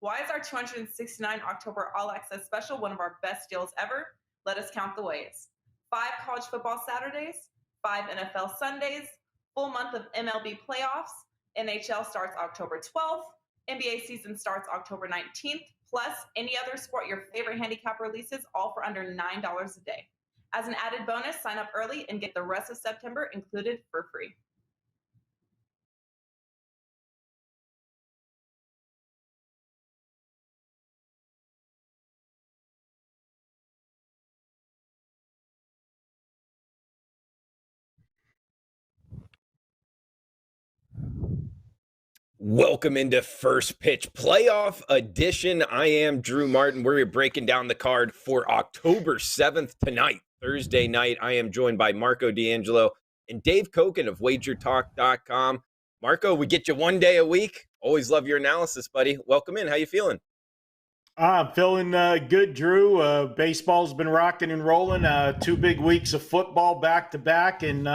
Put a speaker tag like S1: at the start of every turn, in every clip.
S1: Why is our 269 October All Access special one of our best deals ever? Let us count the ways. 5 college football Saturdays, 5 NFL Sundays, full month of MLB playoffs, NHL starts October 12th, NBA season starts October 19th, plus any other sport your favorite handicap releases, all for under $9 a day. As an added bonus, sign up early and get the rest of September included for free.
S2: Welcome into First Pitch Playoff Edition. I am Drew Martin. We're breaking down the card for October 7th tonight, Thursday night. I am joined by Marco D'Angelo and Dave Cokin of WagerTalk.com. Marco, we get you one day a week. Always love your analysis, buddy. Welcome in. How you feeling?
S3: I'm feeling good, Drew. Baseball's been rocking and rolling. 2 big weeks of football back to back, and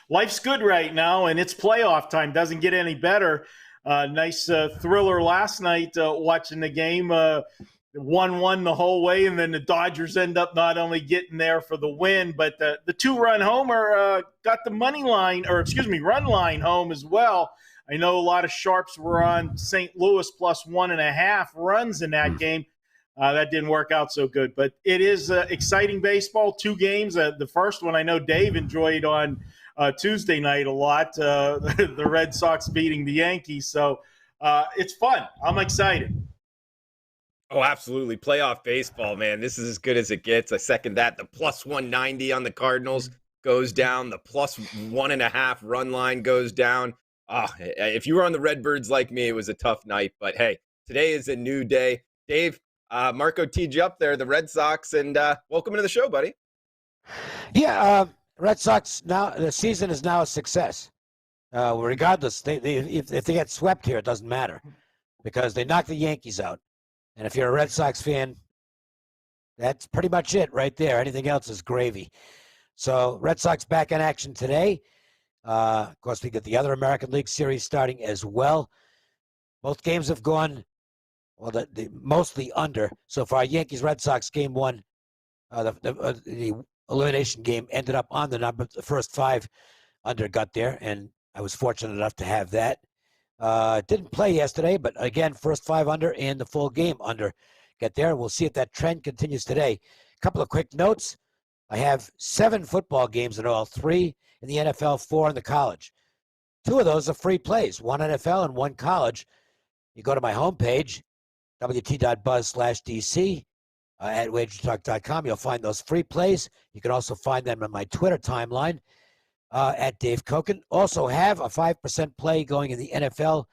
S3: life's good right now, and it's playoff time. Doesn't get any better. Nice thriller last night watching the game. 1-1 the whole way, and then the Dodgers end up not only getting there for the win, but the 2-run homer got the run line home as well. I know a lot of sharps were on St. Louis plus 1.5 runs in that game. That didn't work out so good, but it is exciting baseball. 2 games. The first one I know Dave enjoyed on Tuesday night a lot, the Red Sox beating the Yankees. So it's fun. I'm excited.
S2: Oh, absolutely. Playoff baseball, man. This is as good as it gets. I second that. The plus 190 on the Cardinals goes down. The plus 1.5 run line goes down. If you were on the Redbirds like me, it was a tough night. But, hey, today is a new day. Dave, Marco teed you up there, the Red Sox, and welcome to the show, buddy.
S4: Yeah, Red Sox, now the season is now a success. Regardless, if they get swept here, it doesn't matter because they knocked the Yankees out. And if you're a Red Sox fan, that's pretty much it right there. Anything else is gravy. So Red Sox back in action today. Of course, we get the other American League Series starting as well. Both games have gone, well, mostly under. So far, Yankees-Red Sox game 1, the elimination game ended up on the number. The first 5 under got there, and I was fortunate enough to have that. Didn't play yesterday, but again, first 5 under and the full game under get there. We'll see if that trend continues today. A couple of quick notes. I have 7 football games in all, 3 in the NFL, 4 in the college. 2 of those are free plays, 1 NFL and 1 college. You go to my homepage, wt.buzz/DC, at WagerTalk.com. You'll find those free plays. You can also find them on my Twitter timeline at Dave Cokin. Also have a 5% play going in the NFL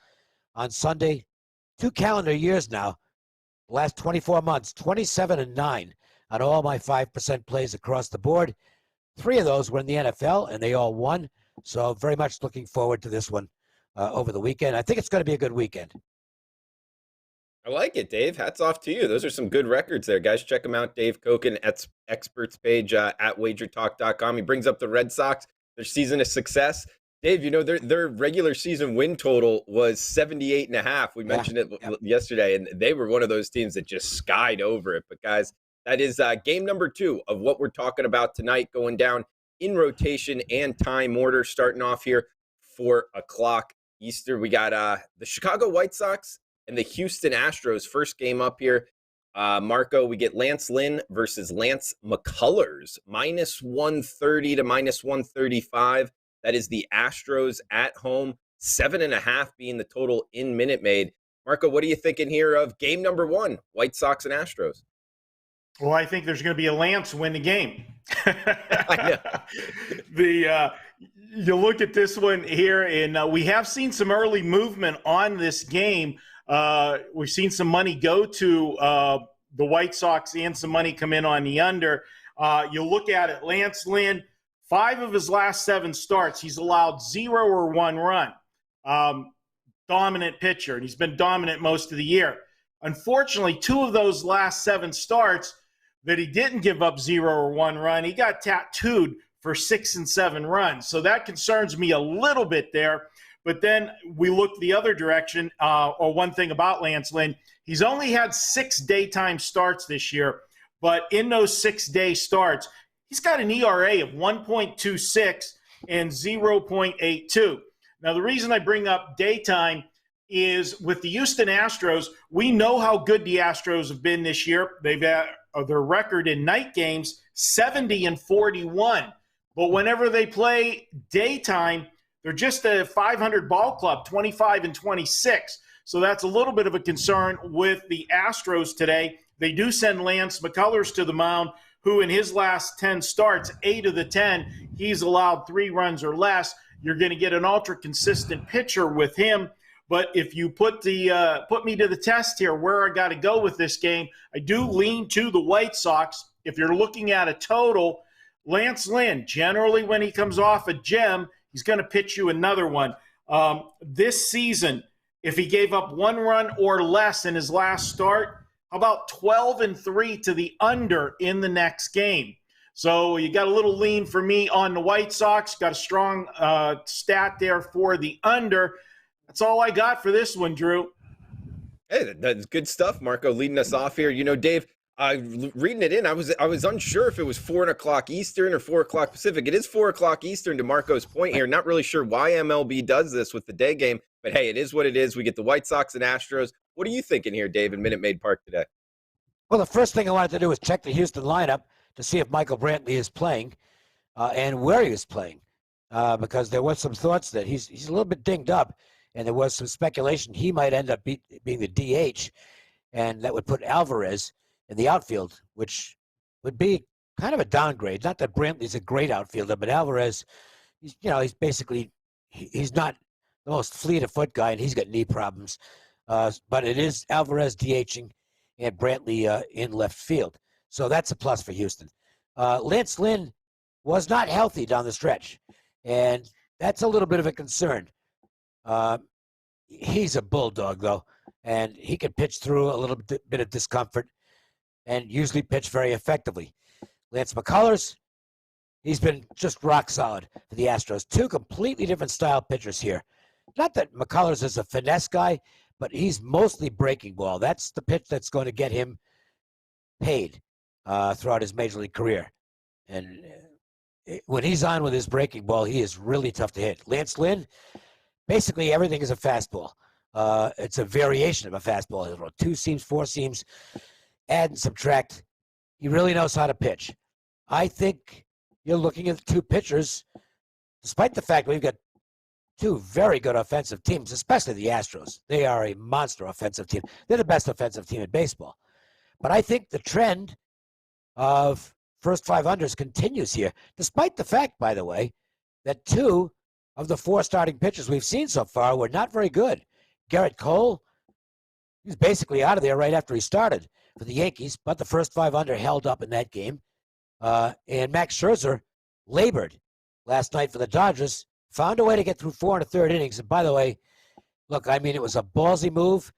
S4: on Sunday. 2 calendar years now, last 24 months, 27-9 on all my 5% plays across the board. 3 of those were in the NFL, and they all won. So very much looking forward to this one over the weekend. I think it's going to be a good weekend.
S2: I like it, Dave. Hats off to you. Those are some good records there, guys. Check them out. Dave Cokin, experts page at WagerTalk.com. He brings up the Red Sox, their season of success. Dave, you know, their regular season win total was 78.5. We mentioned it yesterday, and they were one of those teams that just skied over it. But, guys, that is game number 2 of what we're talking about tonight, going down in rotation and time order, starting off here 4 o'clock Eastern. We got the Chicago White Sox and the Houston Astros. First game up here. Marco, we get Lance Lynn versus Lance McCullers, minus 130 to minus 135. That is the Astros at home, 7.5 being the total in Minute Maid. Marco, what are you thinking here of game number 1, White Sox and Astros?
S3: Well, I think there's going to be a Lance win the game.
S2: I know.
S3: You look at this one here, and we have seen some early movement on this game. We've seen some money go to the White Sox and some money come in on the under. You look at it, Lance Lynn, 5 of his last 7 starts, he's allowed 0 or 1 run. Dominant pitcher, and he's been dominant most of the year. Unfortunately, 2 of those last 7 starts that he didn't give up 0 or 1 run, he got tattooed for 6 and 7 runs. So that concerns me a little bit there. But then we look the other direction, or one thing about Lance Lynn, He's only had 6 daytime starts this year, but in those 6-day starts, he's got an ERA of 1.26 and 0.82. Now, the reason I bring up daytime is with the Houston Astros, we know how good the Astros have been this year. They've had their record in night games 70-41. But whenever they play daytime, they're just a 500 ball club, 25-26. So that's a little bit of a concern with the Astros today. They do send Lance McCullers to the mound, who in his last 10 starts, 8 of the 10, he's allowed 3 runs or less. You're going to get an ultra-consistent pitcher with him. But if you put me to the test here, where I got to go with this game, I do lean to the White Sox. If you're looking at a total, Lance Lynn, generally when he comes off a gem, he's going to pitch you another one. This season, if he gave up 1 run or less in his last start, how about 12-3 to the under in the next game? So you got a little lean for me on the White Sox. Got a strong stat there for the under. That's all I got for this one, Drew.
S2: Hey, that's good stuff, Marco, leading us off here. You know, Dave, reading it in, I was unsure if it was 4:00 Eastern or 4:00 Pacific. It is 4:00 Eastern, to Marco's point here. Not really sure why MLB does this with the day game, but hey, it is what it is. We get the White Sox and Astros. What are you thinking here, Dave, in Minute Maid Park today?
S4: Well, the first thing I wanted to do was check the Houston lineup to see if Michael Brantley is playing and where he is playing, because there was some thoughts that he's a little bit dinged up, and there was some speculation he might end up being the DH, and that would put Alvarez in the outfield, which would be kind of a downgrade. Not that Brantley's a great outfielder, but Alvarez, he's basically he's not the most fleet of foot guy, and he's got knee problems. But it is Alvarez DHing and Brantley in left field. So that's a plus for Houston. Lance Lynn was not healthy down the stretch, and that's a little bit of a concern. He's a bulldog, though, and he can pitch through a little bit of discomfort and usually pitch very effectively. Lance McCullers, he's been just rock solid for the Astros. 2 completely different style pitchers here. Not that McCullers is a finesse guy, but he's mostly breaking ball. That's the pitch that's going to get him paid throughout his major league career. And when he's on with his breaking ball, he is really tough to hit. Lance Lynn, basically everything is a fastball. It's a variation of a fastball. 2 seams, 4 seams, add and subtract. He really knows how to pitch. I think you're looking at the 2 pitchers, despite the fact we've got 2 very good offensive teams, especially the Astros. They are a monster offensive team. They're the best offensive team in baseball. But I think the trend of first 5 unders continues here, despite the fact, by the way, that 2 of the 4 starting pitchers we've seen so far were not very good. Garrett Cole, he's basically out of there right after he started for the Yankees, but the first 5 under held up in that game. And Max Scherzer labored last night for the Dodgers, found a way to get through 4 1/3 innings. And by the way, look, I mean, it was a ballsy move.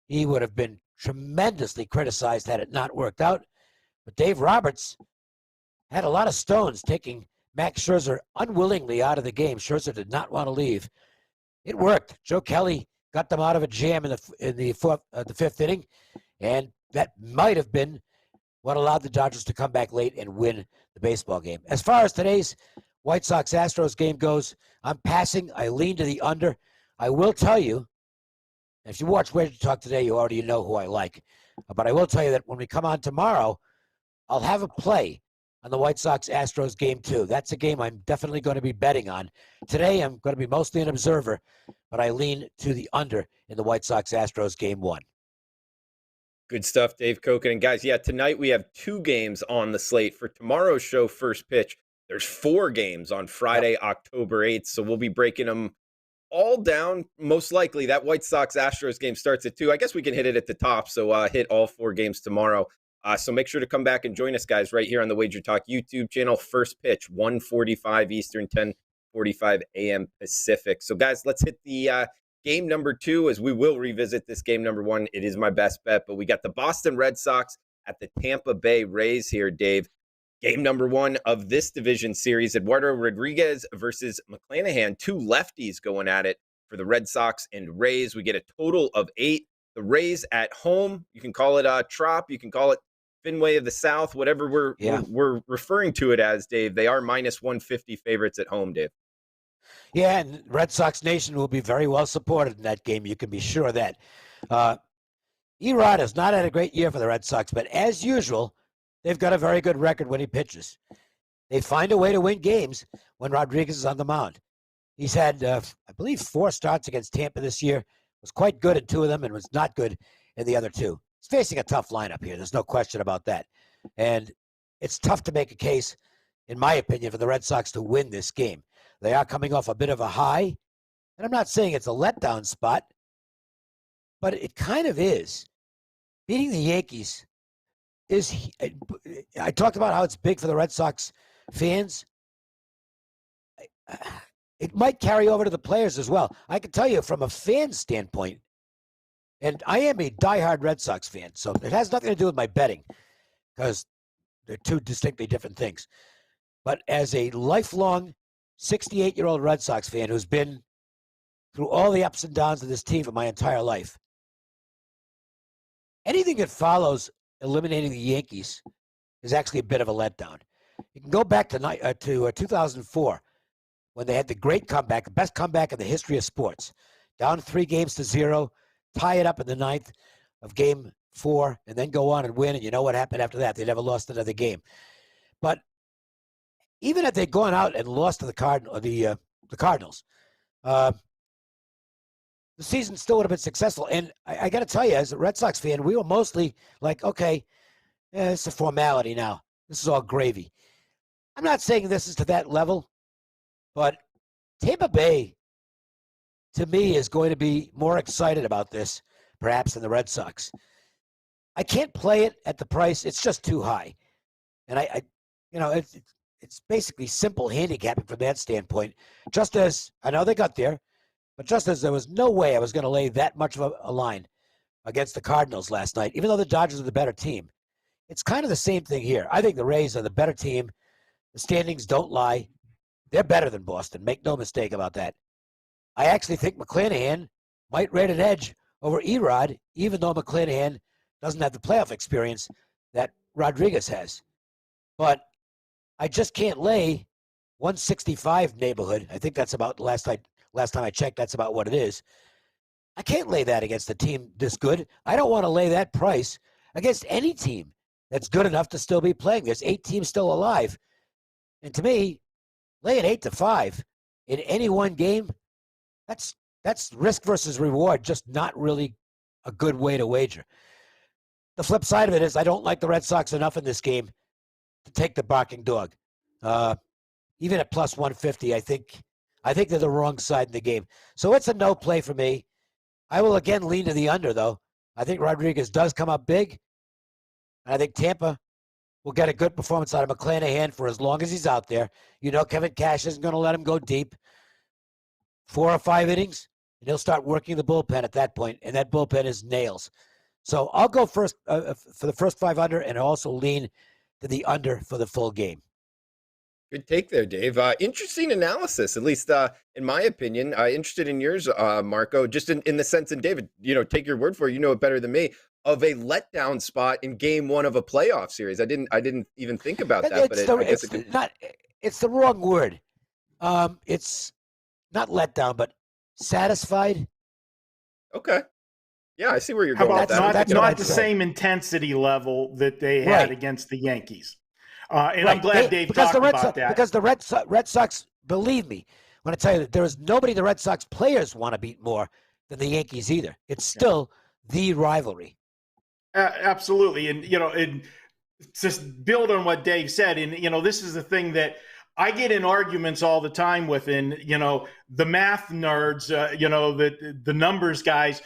S4: He would have been tremendously criticized had it not worked out. But Dave Roberts had a lot of stones taking Max Scherzer unwillingly out of the game. Scherzer did not want to leave. It worked. Joe Kelly got them out of a jam in the 5th inning, and that might have been what allowed the Dodgers to come back late and win the baseball game. As far as today's White Sox-Astros game goes, I'm passing. I lean to the under. I will tell you, if you watch Wager Talk today, you already know who I like. But I will tell you that when we come on tomorrow, I'll have a play on the White Sox-Astros game 2. That's a game I'm definitely going to be betting on. Today, I'm going to be mostly an observer, but I lean to the under in the White Sox-Astros game 1.
S2: Good stuff, Dave Cokin. And guys, yeah, tonight we have 2 games on the slate. For tomorrow's show, First Pitch, there's 4 games on Friday, October 8th. So we'll be breaking them all down. Most likely that White Sox-Astros game starts at 2. I guess we can hit it at the top. So hit all 4 games tomorrow. So make sure to come back and join us, guys, right here on the Wager Talk YouTube channel. First Pitch, 1:45 Eastern, 10:45 a.m. Pacific. So, guys, let's hit the game number 2, as we will revisit this game number 1. It is my best bet, but we got the Boston Red Sox at the Tampa Bay Rays here, Dave. Game number 1 of this division series, Eduardo Rodriguez versus McClanahan. 2 lefties going at it for the Red Sox and Rays. We get a total of 8. the Rays at home. You can call it Trop. You can call it Fenway of the South, whatever we're referring to it as, Dave. They are minus 150 favorites at home, Dave.
S4: Yeah, and Red Sox Nation will be very well supported in that game. You can be sure of that. Erod has not had a great year for the Red Sox, but as usual, they've got a very good record when he pitches. They find a way to win games when Rodriguez is on the mound. He's had, I believe, 4 starts against Tampa this year. Was quite good in 2 of them and was not good in the other 2. He's facing a tough lineup here. There's no question about that. And it's tough to make a case, in my opinion, for the Red Sox to win this game. They are coming off a bit of a high. And I'm not saying it's a letdown spot, but it kind of is. Beating the Yankees is, I talked about how it's big for the Red Sox fans. It might carry over to the players as well. I can tell you from a fan standpoint, and I am a diehard Red Sox fan, so it has nothing to do with my betting because they're 2 distinctly different things. But as a lifelong 68-year-old Red Sox fan who's been through all the ups and downs of this team for my entire life, anything that follows eliminating the Yankees is actually a bit of a letdown. You can go back to 2004 when they had the great comeback, the best comeback in the history of sports. Down 3-0, tie it up in the 9th of Game 4, and then go on and win. And you know what happened after that? They never lost another game. But even if they'd gone out and lost to the Cardinals, the season still would have been successful. And I got to tell you, as a Red Sox fan, we were mostly like, okay, it's a formality now. This is all gravy. I'm not saying this is to that level, but Tampa Bay, to me, is going to be more excited about this, perhaps, than the Red Sox. I can't play it at the price. It's just too high. And it's basically simple handicapping from that standpoint. Just as, I know they got there, but just as there was no way I was going to lay that much of a line against the Cardinals last night, even though the Dodgers are the better team. It's kind of the same thing here. I think the Rays are the better team. The standings don't lie. They're better than Boston. Make no mistake about that. I actually think McClanahan might rate an edge over Erod, even though McClanahan doesn't have the playoff experience that Rodriguez has. But I just can't lay 165 neighborhood. I think that's about last time I checked, that's about what it is. I can't lay that against a team this good. I don't want to lay that price against any team that's good enough to still be playing. There's 8 teams still alive. And to me, laying 8-5 in any one game, that's risk versus reward, just not really a good way to wager. The flip side of it is I don't like the Red Sox enough in this game to take the barking dog. Even at plus 150, I think they're the wrong side in the game. So it's a no play for me. I will again lean to the under, though. I think Rodriguez does come up big. And I think Tampa will get a good performance out of McClanahan for as long as he's out there. You know Kevin Cash isn't going to let him go deep. 4 or 5 innings, and he'll start working the bullpen at that point, and that bullpen is nails. So I'll go first for the first 5 under and also lean to the under for the full game.
S2: Good take there, Dave. Interesting analysis, at least in my opinion. Interested in yours, Marco, just in the sense, and David, take your word for it, you know it better than me, of a letdown spot in game 1 of a playoff series. I didn't even think about that, but
S4: it's the wrong word. It's not letdown, but satisfied.
S2: Okay. Yeah, I see where you're going with that.
S3: Not the same intensity level that they had against the Yankees. And I'm glad Dave talked about that.
S4: Because the Red Sox, believe me, when I tell you that there is nobody the Red Sox players want to beat more than the Yankees either. It's still the rivalry.
S3: Absolutely. And, just build on what Dave said. And, this is the thing that I get in arguments all the time with, the math nerds, the numbers guys,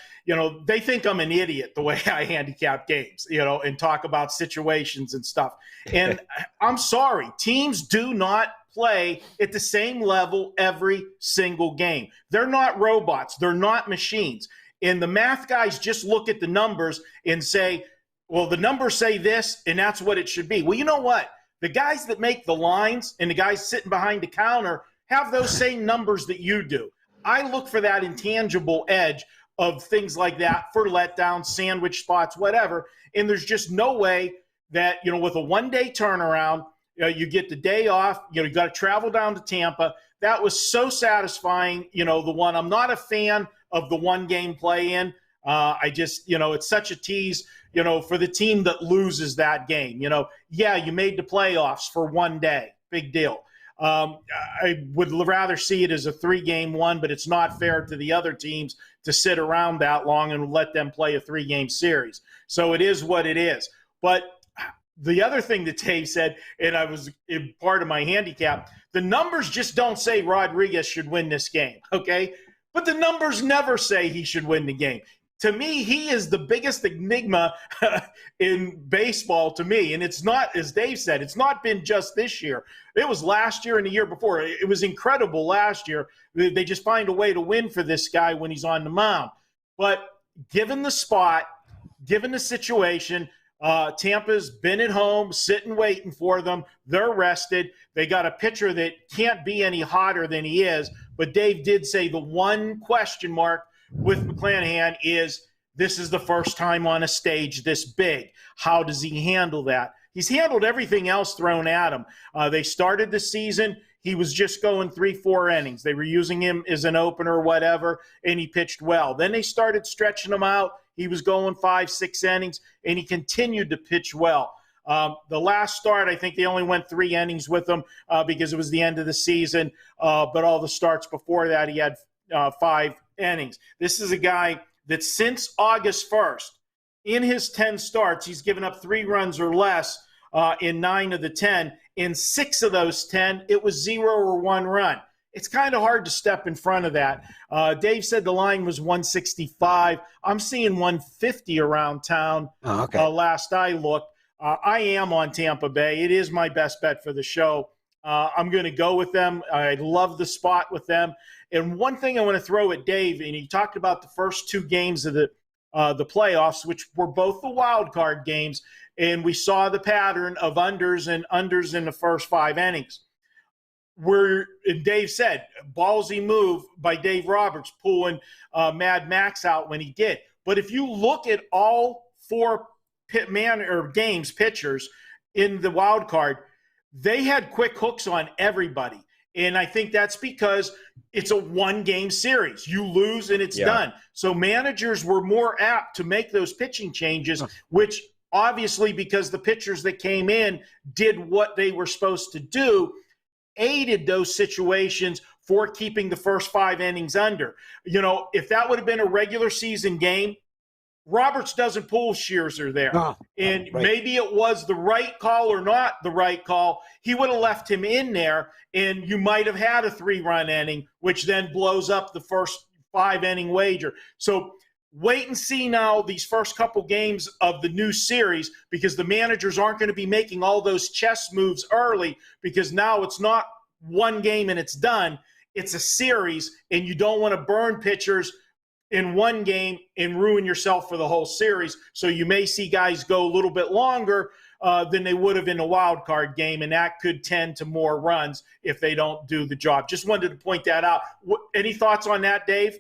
S3: they think I'm an idiot the way I handicap games, and talk about situations and stuff. And I'm sorry, teams do not play at the same level every single game. They're not robots. They're not machines. And the math guys just look at the numbers and say, well, the numbers say this, and that's what it should be. Well, you know what? The guys that make the lines and the guys sitting behind the counter have those same numbers that you do. I look for that intangible edge of things like that for letdowns, sandwich spots, whatever. And there's just no way that, with a one-day turnaround, you get the day off, you got to travel down to Tampa. That was so satisfying, I'm not a fan of the one-game play-in. I just, it's such a tease, for the team that loses that game. You made the playoffs for one day. Big deal. I would rather see it as a 3-game one, but it's not fair to the other teams to sit around that long and let them play a 3-game series. So it is what it is. But the other thing that Dave said, and I was in part of my handicap, the numbers just don't say Rodriguez should win this game, okay? But the numbers never say he should win the game. To me, he is the biggest enigma in baseball to me. And it's not, as Dave said, it's not been just this year. It was last year and the year before. It was incredible last year. They just find a way to win for this guy when he's on the mound. But given the spot, given the situation, Tampa's been at home, sitting, waiting for them. They're rested. They got a pitcher that can't be any hotter than he is. But Dave did say the one question mark with McClanahan is, this is the first time on a stage this big. How does he handle that? He's handled everything else thrown at him. They started the season. He was just going 3-4 innings. They were using him as an opener or whatever, and he pitched well. Then they started stretching him out. He was going 5-6 innings, and he continued to pitch well. The last start, I think they only went 3 innings with him because it was the end of the season. But all the starts before that, he had 5 innings. This is a guy that since August 1st, in his 10 starts, he's given up 3 runs or less in 9 of the 10. In 6 of those 10, it was 0 or 1 run. It's kind of hard to step in front of that. Dave said the line was 165. I'm seeing 150 around town.
S4: Oh, okay.
S3: Last I looked. I am on Tampa Bay. It is my best bet for the show. I'm going to go with them. I love the spot with them. And one thing I want to throw at Dave, and he talked about the first 2 games of the playoffs, which were both the wild card games, and we saw the pattern of unders in the first 5 innings. And Dave said, ballsy move by Dave Roberts, pulling Mad Max out when he did. But if you look at all 4 games pitchers in the wild card, they had quick hooks on everybody. And I think that's because it's a 1-game series. You lose and it's done. So managers were more apt to make those pitching changes, which obviously, because the pitchers that came in did what they were supposed to do, aided those situations for keeping the first 5 innings under. If that would have been a regular season game, Roberts doesn't pull Scherzer there. And right. Maybe it was the right call or not the right call. He would have left him in there, and you might have had a 3-run inning, which then blows up the first 5-inning wager. So wait and see now these first couple games of the new series, because the managers aren't going to be making all those chess moves early, because now it's not 1 game and it's done. It's a series, and you don't want to burn pitchers in 1 game and ruin yourself for the whole series. So you may see guys go a little bit longer than they would have in a wild card game, and that could tend to more runs if they don't do the job. Just wanted to point that out. Any thoughts on that, Dave?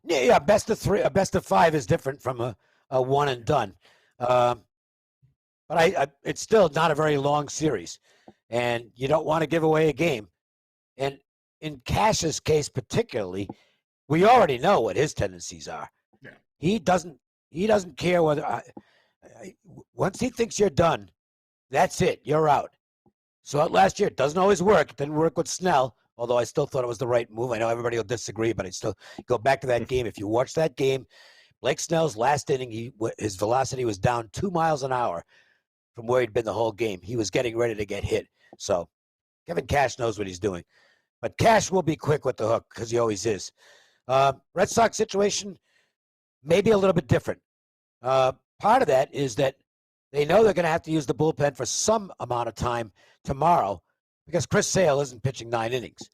S4: Yeah, best of 3, a best of 5 is different from a one and done. But it's still not a very long series, and you don't want to give away a game. And in Cash's case particularly, we already know what his tendencies are. Yeah. He doesn't care whether once he thinks you're done, that's it. You're out. So last year, it doesn't always work. It didn't work with Snell, although I still thought it was the right move. I know everybody will disagree, but I still go back to that game. If you watch that game, Blake Snell's last inning, his velocity was down 2 miles an hour from where he'd been the whole game. He was getting ready to get hit. So Kevin Cash knows what he's doing. But Cash will be quick with the hook, because he always is. Red Sox situation, maybe a little bit different. Part of that is that they know they're going to have to use the bullpen for some amount of time tomorrow, because Chris Sale isn't pitching 9 innings.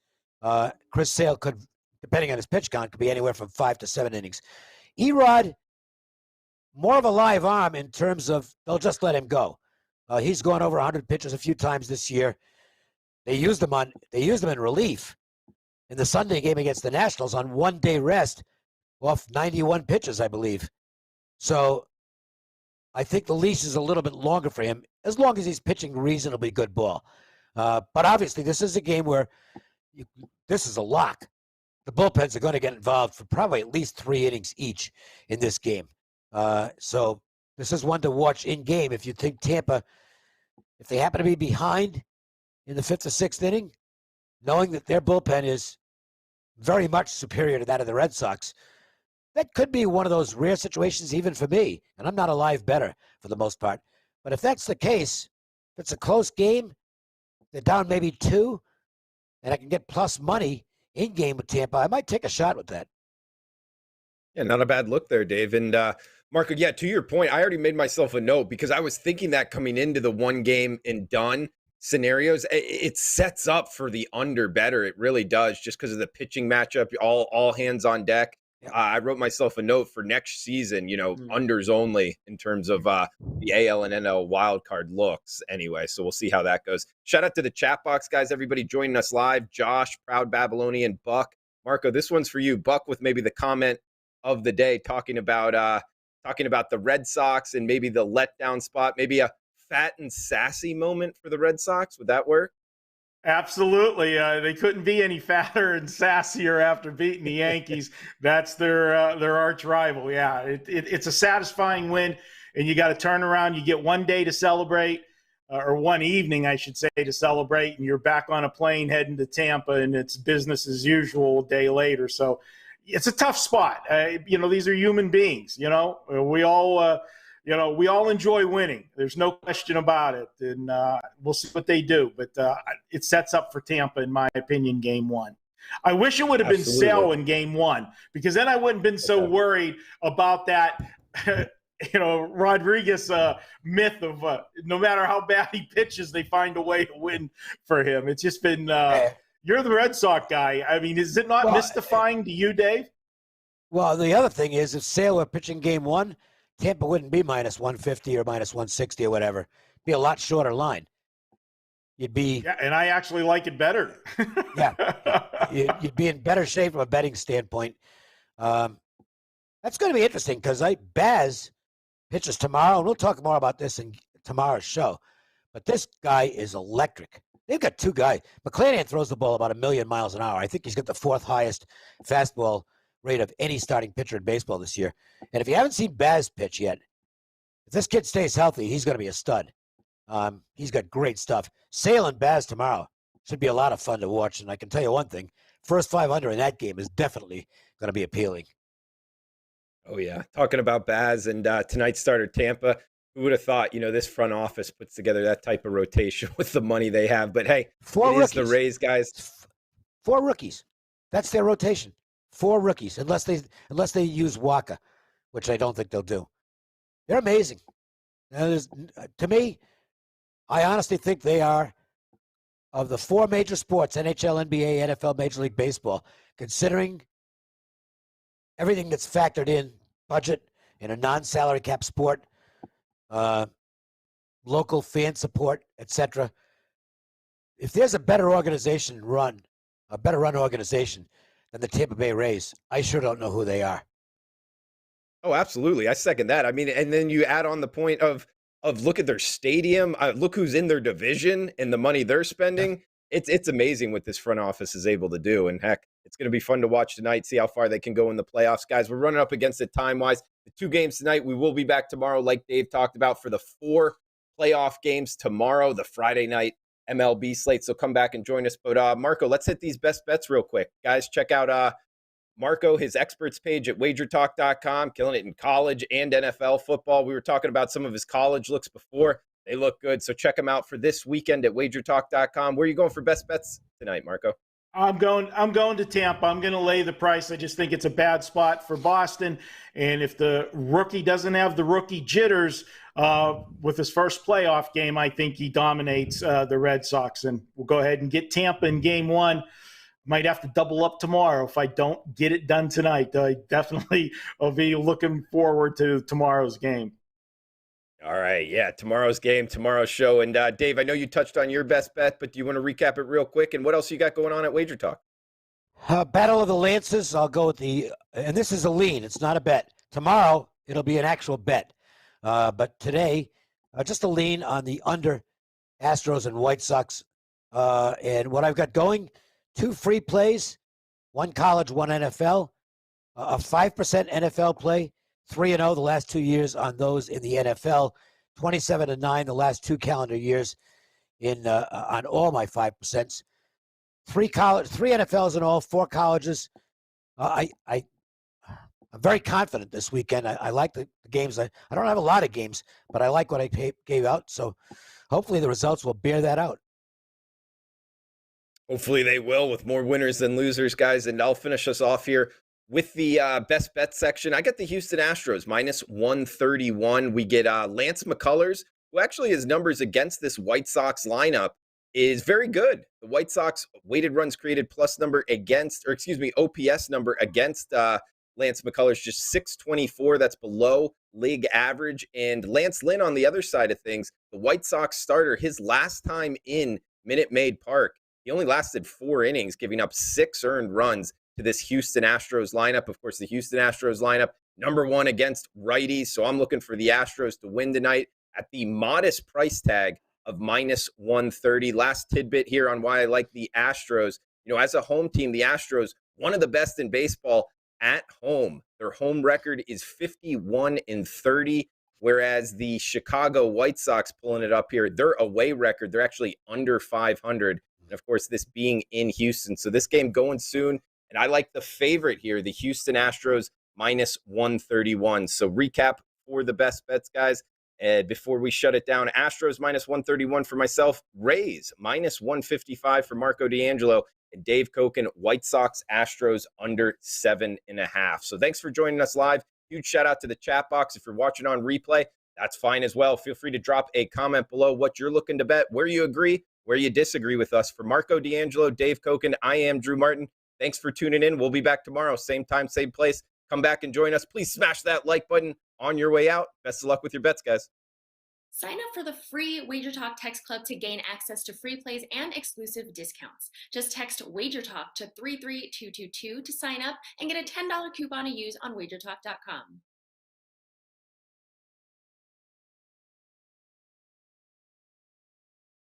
S4: Chris Sale could, depending on his pitch count, could be anywhere from 5 to 7 innings. Erod, more of a live arm in terms of they'll just let him go. He's gone over 100 pitches a few times this year. They used him in relief in the Sunday game against the Nationals on 1-day rest off 91 pitches, I believe. So I think the leash is a little bit longer for him, as long as he's pitching reasonably good ball. But obviously, this is a game where this is a lock. The bullpens are going to get involved for probably at least 3 innings each in this game. So this is one to watch in game. If you think Tampa, if they happen to be behind in the 5th or 6th inning, knowing that their bullpen is very much superior to that of the Red Sox, that could be one of those rare situations even for me. And I'm not a live bettor for the most part. But if that's the case, if it's a close game, they're down maybe 2, and I can get plus money in game with Tampa, I might take a shot with that.
S2: Yeah, not a bad look there, Dave. And Marco, yeah, to your point, I already made myself a note because I was thinking that coming into the 1 game and done scenarios, it sets up for the under better. It really does, just because of the pitching matchup, all hands on deck. Yeah. I wrote myself a note for next season, unders only in terms of the AL and NL wildcard looks anyway. So we'll see how that goes. Shout out to the chat box, guys. Everybody joining us live. Josh, Proud Babylonian, Buck. Marco, this one's for you. Buck with maybe the comment of the day, talking about the Red Sox and maybe the letdown spot, maybe a fat and sassy moment for the Red Sox. Would that work?
S3: Absolutely. They couldn't be any fatter and sassier after beating the Yankees. That's their arch rival. Yeah, it's a satisfying win, and you got to turn around. You get 1 day to celebrate, or 1 evening, I should say, to celebrate, and you're back on a plane heading to Tampa, and it's business as usual a day later. So it's a tough spot. These are human beings. We all we all enjoy winning. There's no question about it. And we'll see what they do. But it sets up for Tampa, in my opinion, game 1. I wish it would have been Sale in game 1, because then I wouldn't have been so worried about that, Rodriguez myth of no matter how bad he pitches, they find a way to win for him. It's just been you're the Red Sox guy. I mean, is it not mystifying to you, Dave?
S4: Well, the other thing is, if Sale were pitching game 1, Tampa wouldn't be minus 150 or minus 160 or whatever. It'd be a lot shorter line. You'd be...
S3: Yeah, and I actually like it better.
S4: Yeah. You'd be in better shape from a betting standpoint. That's going to be interesting because Baz pitches tomorrow, and we'll talk more about this in tomorrow's show. But this guy is electric. They've got 2 guys. McClanahan throws the ball about 1,000,000 miles an hour. I think he's got the 4th highest fastball rate of any starting pitcher in baseball this year. And if you haven't seen Baz pitch yet, if this kid stays healthy, he's going to be a stud. He's got great stuff. Sale and Baz tomorrow should be a lot of fun to watch. And I can tell you one thing, first 500 in that game is definitely going to be appealing.
S2: Oh, yeah. Talking about Baz and tonight's starter, Tampa, who would have thought, this front office puts together that type of rotation with the money they have. But, hey,
S4: 4 rookies.
S2: The Rays, guys.
S4: 4 rookies. That's their rotation. 4 rookies, unless they use Waka, which I don't think they'll do. They're amazing. To me, I honestly think they are, of the 4 major sports, NHL, NBA, NFL, Major League Baseball, considering everything that's factored in, budget in a non-salary cap sport, local fan support, etc. If there's a better run organization than the Tampa Bay Rays, I sure don't know who they are.
S2: Oh, absolutely. I second that. I mean, and then you add on the point of look at their stadium, look who's in their division and the money they're spending. It's amazing what this front office is able to do. And heck, it's going to be fun to watch tonight, see how far they can go in the playoffs. Guys, we're running up against it time-wise. The 2 games tonight, we will be back tomorrow, like Dave talked about, for the 4 playoff games tomorrow, the Friday night MLB slate. So come back and join us. But Marco, let's hit these best bets real quick. Guys, check out Marco, his experts page at WagerTalk.com, killing it in college and NFL football. We were talking about some of his college looks before. They look good. So check them out for this weekend at WagerTalk.com. Where are you going for best bets tonight, Marco?
S3: I'm going to Tampa. I'm going to lay the price. I just think it's a bad spot for Boston. And if the rookie doesn't have the rookie jitters with his first playoff game, I think he dominates the Red Sox. And we'll go ahead and get Tampa in game 1. Might have to double up tomorrow if I don't get it done tonight. I definitely will be looking forward to tomorrow's game.
S2: All right. Yeah. Tomorrow's game, tomorrow's show. And Dave, I know you touched on your best bet, but do you want to recap it real quick? And what else you got going on at Wager Talk?
S4: Battle of the Lances. I'll go with and this is a lean. It's not a bet. Tomorrow, it'll be an actual bet. But today, just a lean on the under Astros and White Sox. And what I've got going, 2 free plays, 1 college, 1 NFL, a 5% NFL play, 3-0 the last 2 years on those in the NFL, 27-9 the last 2 calendar years on all my 5%. 3 NFLs in all, 4 colleges. I'm very confident this weekend. I like the games. I don't have a lot of games, but I like what I gave out. So hopefully the results will bear that out.
S2: Hopefully they will, with more winners than losers, guys. And I'll finish us off here with the best bet section. I got the Houston Astros minus 131. We get Lance McCullers, who actually has numbers against this White Sox lineup is very good. The White Sox weighted runs created plus number against, or excuse me, OPS number against Lance McCullers, just 624. That's below league average. And Lance Lynn on the other side of things, the White Sox starter, his last time in Minute Maid Park, he only lasted 4 innings, giving up 6 earned runs to this Houston Astros lineup. Of course, the Houston Astros lineup, number 1 against righties. So I'm looking for the Astros to win tonight at the modest price tag of minus 130. Last tidbit here on why I like the Astros. You know, as a home team, the Astros, one of the best in baseball at home. Their home record is 51-30, whereas the Chicago White Sox, pulling it up here, their away record, they're actually under 500. And of course, this being in Houston. So this game going soon. And I like the favorite here, the Houston Astros minus 131. So recap for the best bets, guys. And before we shut it down, Astros minus 131 for myself, Rays minus 155 for Marco D'Angelo, and Dave Cokin, White Sox Astros under 7.5. So thanks for joining us live. Huge shout out to the chat box. If you're watching on replay, that's fine as well. Feel free to drop a comment below what you're looking to bet, where you agree, where you disagree with us. For Marco D'Angelo, Dave Cokin, I am Drew Martin. Thanks for tuning in. We'll be back tomorrow, same time, same place. Come back and join us. Please smash that like button on your way out. Best of luck with your bets, guys.
S5: Sign up for the free Wager Talk Text Club to gain access to free plays and exclusive discounts. Just text Wager Talk to 33222 to sign up and get a $10 coupon to use on WagerTalk.com.